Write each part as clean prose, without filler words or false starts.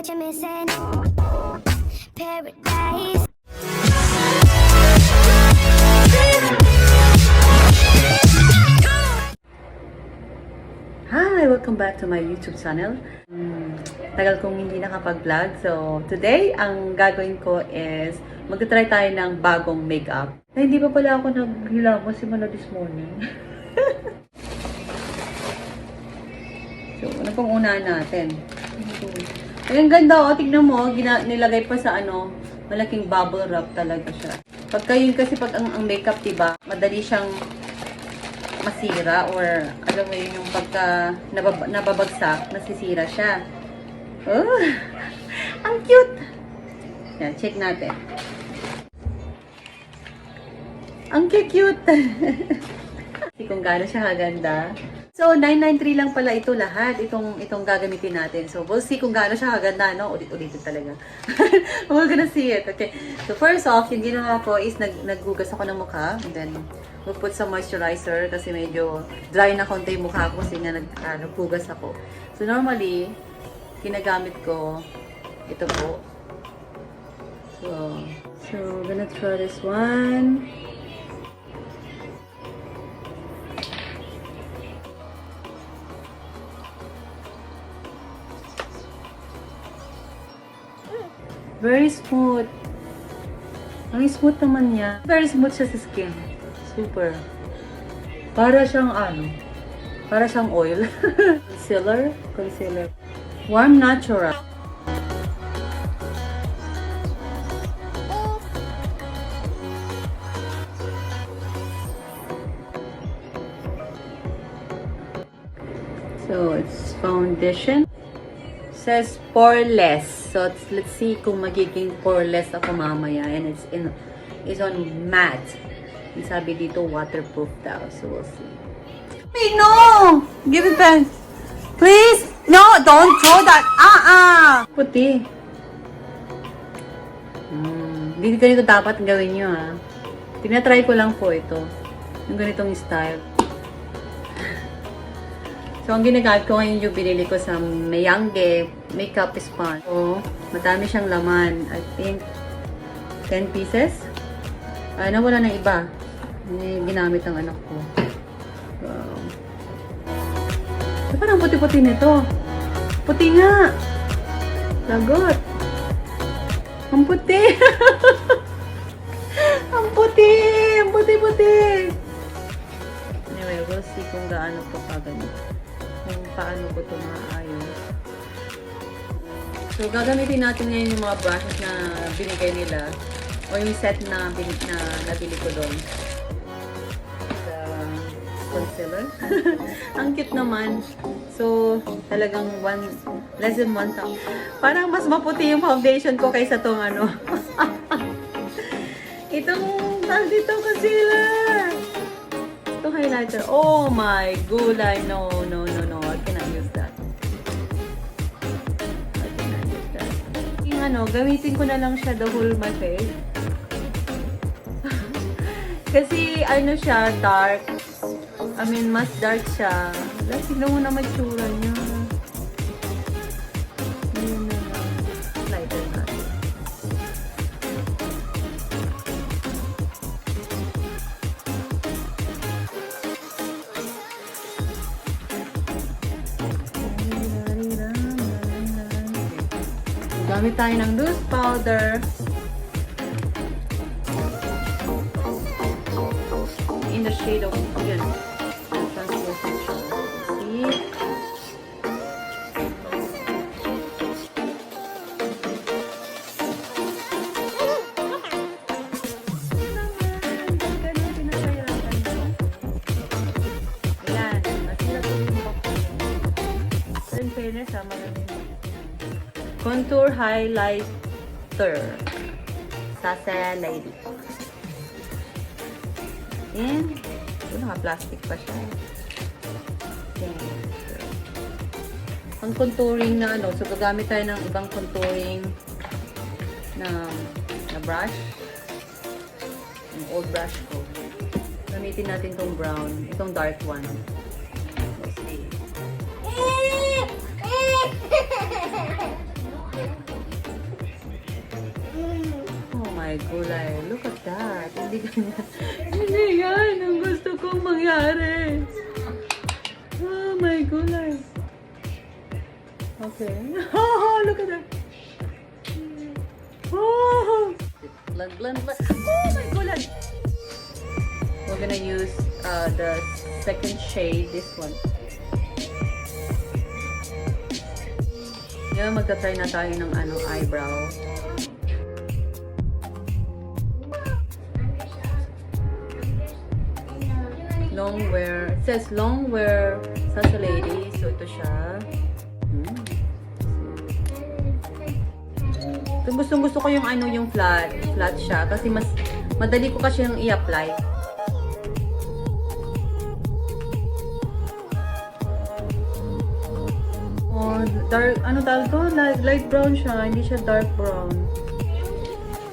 what you're missing. Paradise. Hi! Welcome back to my YouTube channel. Tagal kong hindi nakapag-vlog. So, today, ang gagawin ko is magta-try tayo ng bagong makeup. Hindi pa pala ako naghilamos simula this morning. So, ano pong unahan natin? Ay, ang ganda, oh. Tignan mo, nilagay pa sa malaking bubble wrap talaga siya. Pagka yun kasi pag ang makeup, diba, madali siyang masira or alam mo yun yung pagka nababagsak, nasisira siya. Oh, ang cute! Yan, check natin. Ang cute! Kasi kung gaano siya kaganda. So, 993 lang pala ito lahat. Itong gagamitin natin. So, we'll see kung gaano siya kaganda, no? Ulit-ulitin talaga. We're gonna see it. Okay. So, first off, yung ginawa ko is naggugas ako ng mukha. And then, we'll put some moisturizer kasi medyo dry na konti yung mukha ko kasi nga naghugas ako. So, normally, ginagamit ko ito po. So, gonna try this one. Very smooth. Ang smooth naman niya. Very smooth siya sa skin. Super. Para siyang para siyang oil. Concealer. Warm Natural. So, it's foundation. Says poreless. So, let's see kung magiging poreless ako mamaya. And it's on matte. Yung sabi dito, waterproof daw. So, we'll see. Wait, no! Give it back. Please! No! Don't throw that! Puti. Hindi ganito dapat gawin nyo, ha? Tinatry ko lang po ito. Yung ganitong style. So, ang ginagamit ko ngayon yung binili ko sa Mayangge makeup sponge. So, madami siyang laman. I think, 10 pieces. Nawala ng iba. Ginamit ng anak ko. So, parang puti-puti nito. Puti nga! Lagot! Ang puti! Ang puti! Ang puti-puti! Anyway, we'll see kung gaano po kaganito. Kung paano ko ito maayos. So, gagamitin natin ngayon yung mga brushes na binigay nila o yung set na nabili ko doon sa concealer. Ang cute naman. So, talagang less than 1,000. Parang mas maputi yung foundation ko kaysa itong itong concealer. Itong highlighter. Oh my gulay. No. I cannot use that. Yung gamitin ko na lang siya the whole my face. Kasi siya, dark. I mean, mas dark siya. Tignan mo na magsura niya. Ayan na lang. Lighter natin. Gamit tayo ng loose powder. In the shade of, yun, translucent siya. See? Ayan. Nasila ko yung bako. In fairness, magaling. Contour highlighter. SACE Lady. And, naka-plastic pa siya. Ang contouring na so gagamit tayo ng ibang contouring na brush. Yung old brush ko. Gamitin natin itong brown, itong dark one. Let's see. gulay. Look at that. Hindi ganyan. Hindi yan ang gusto kong mangyari. Oh my gulay. Okay. Oh, look at that. Oh, blan, blan, blan. Oh my gulay. We're gonna use the second shade, this one. Ngayon magta-try na tayo ng eyebrow. Long wear. It says long wear SACE Lady. So ito siya. Gustong-gusto ko yung yung flat siya kasi mas madali ko kasi yung i-apply. Oh, dark tawag to? Light brown siya, hindi siya dark brown.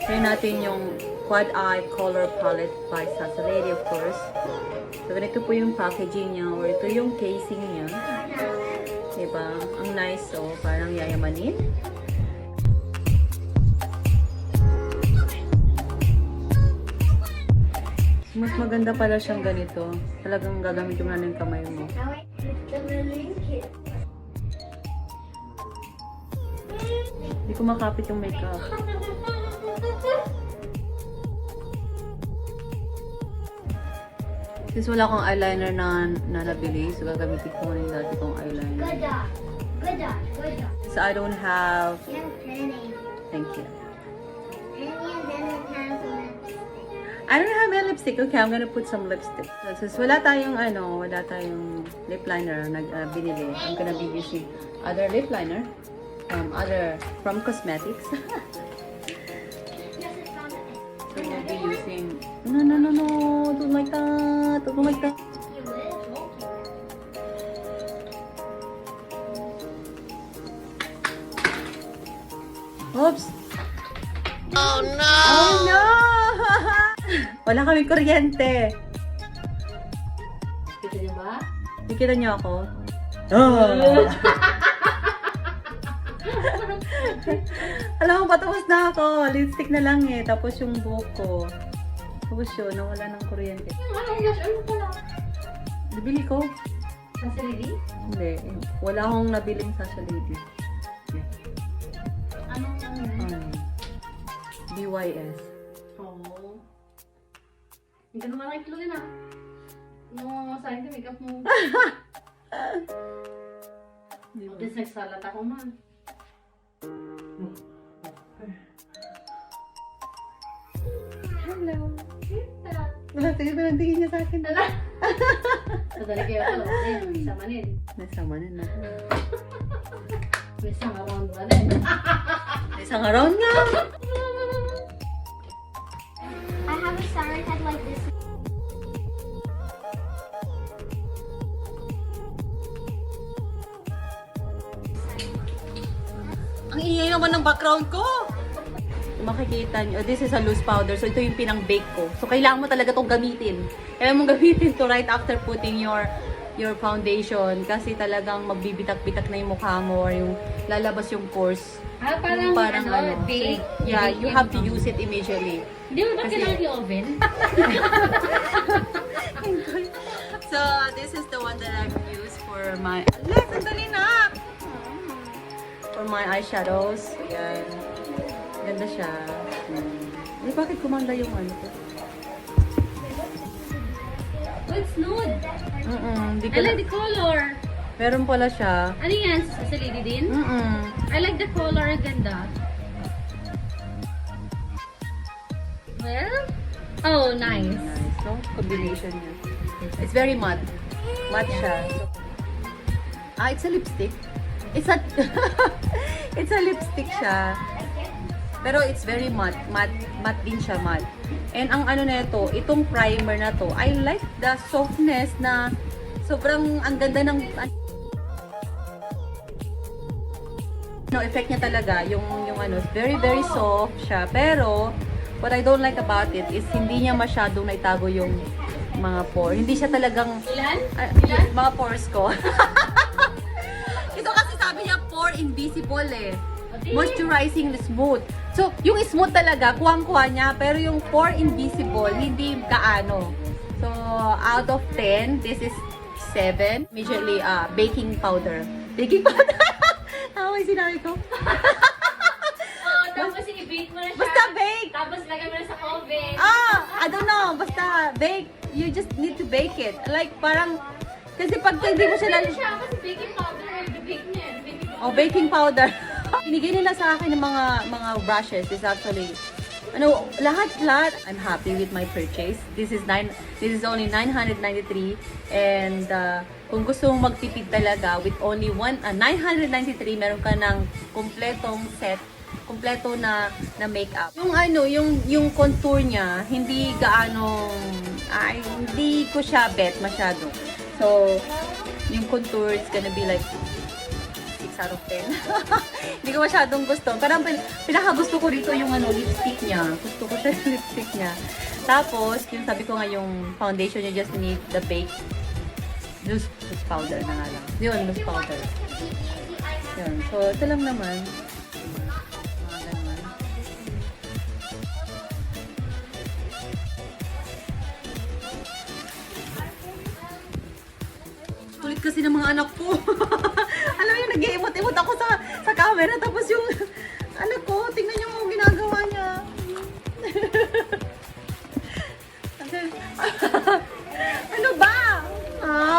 Try natin yung Quad Eye Color Palette by SACE Lady, of course. So ganito po yung packaging niya or ito yung casing niya. Diba? Ang nice, so parang yayamanin. Mas maganda pala siyang ganito. Talagang gagamit yung ng kamay mo. Hindi ko makapit yung makeup. Since wala akong eyeliner na nabili, so gagamitin ko muna yung dati kong eyeliner. So I don't have... Thank you. I don't have my lipstick. Okay, I'm gonna put some lipstick. Since wala tayong lip liner na binili, I'm gonna be using other lip liner, from cosmetics. So we'll be using. No, don't like that. Don't like that. Oops. Oh no! Oh no! Wala kaming kuryente. Kita niyo ba? Nakita niyo ako? Oh. Alam mo, patapos na ako. Lipstick na lang eh. Tapos yung buhok ko. Tapos yun, nawala ng kuryente. Oh my gosh, ano pala? Nabili ko? SACE Lady? Hindi. Wala akong nabiling SACE Lady. Anong yun? BYS. Oo. Hindi ka naman nakikluin ah. No, sa akin makeup mo. Tapos nagsalat ako man. Hello. Kita. Tingin niya sa akin. Sadali kayo ito. May samanin. Nasamanin na. May isang around ba din? Isang around nga. I have a shower head like this. Ang ingay naman ng background ko. Makikita nyo, this is a loose powder. So, ito yung pinang-bake ko. So, kailangan mo talaga itong gamitin. Kailangan mong gamitin to right after putting your foundation. Kasi talagang magbibitak-bitak na yung mukha mo or yung lalabas yung pores. Ah, parang bake. So, yeah, you have to use it immediately. Hindi mo ba kailangan yung oven? So, this is the one that I've used for my... Sandali na! For my eyeshadows. Ayan. Ganda siya. Eh, bakit kumanda yung ano ko? Oh, it's nude. Di ko I like the color. Meron pala siya. Ano yan? SACE Lady din? I like the color. Ganda. Well, oh, nice. Nice, no? Combination niya. It's very matte. Matte siya. It's a lipstick. It's a it's a lipstick siya. Pero it's very matte. Matte din siya, matte. And ang ano na ito, itong primer na to, I like the softness na sobrang ang ganda ng effect niya talaga. Yung ano, very soft siya. Pero what I don't like about it is hindi niya masyadong naitago yung mga pore. Hindi siya talagang Ilan? mga pores ko. Ito kasi sabi niya pore invisible eh. Moisturizing smooth. So, yung smooth talaga, kuwang-kuha niya. Pero yung for invisible, hindi gaano. So, out of 10, this is 7. Immediately, baking powder. Baking powder! Tama yung sinabi ko. Tapos i-bake mo na siya. Basta bake! Tapos lagay mo na sa oven. I don't know. Basta bake. You just need to bake it. Like, parang, kasi pag hindi mo siya Kasi baking powder or the bake niya. Oh, baking powder. Binigay nila sa akin ng mga brushes. Is actually, lahat. I'm happy with my purchase. This is only 993, and kung gusto mong magtipid talaga with only 993, meron ka ng kumpletong set, kumpleto na makeup. Yung contour niya, hindi ko siya bet masyado. So, yung contour is gonna be like 6 out of 10. Hindi ko masyadong gusto. Parang pinakagusto ko rito yung lipstick niya. Gusto ko siya yung lipstick niya. Tapos, yung sabi ko nga yung foundation, you just need the bake. Loose powder na nga lang. Yun, loose powder. Yun. So, ito lang naman. Mga ganun. Kulit kasi ng mga anak ko. Alam mo yung nag-i-emot-emot ako sa camera. Tapos yung anak ko, tingnan niyo mo ginagawa niya. Ano ba?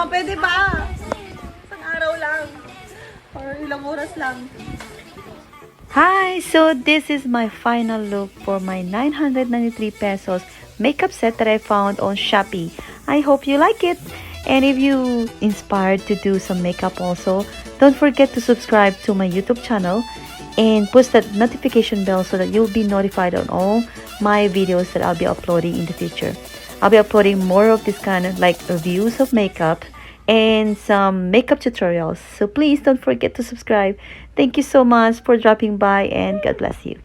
Pwede ba? Isang araw lang. Or ilang oras lang. Hi! So this is my final look for my 993 pesos makeup set that I found on Shopee. I hope you like it. And if you inspired to do some makeup also, don't forget to subscribe to my YouTube channel and push that notification bell so that you'll be notified on all my videos that I'll be uploading in the future. I'll be uploading more of this kind of like reviews of makeup and some makeup tutorials. So please don't forget to subscribe. Thank you so much for dropping by and God bless you.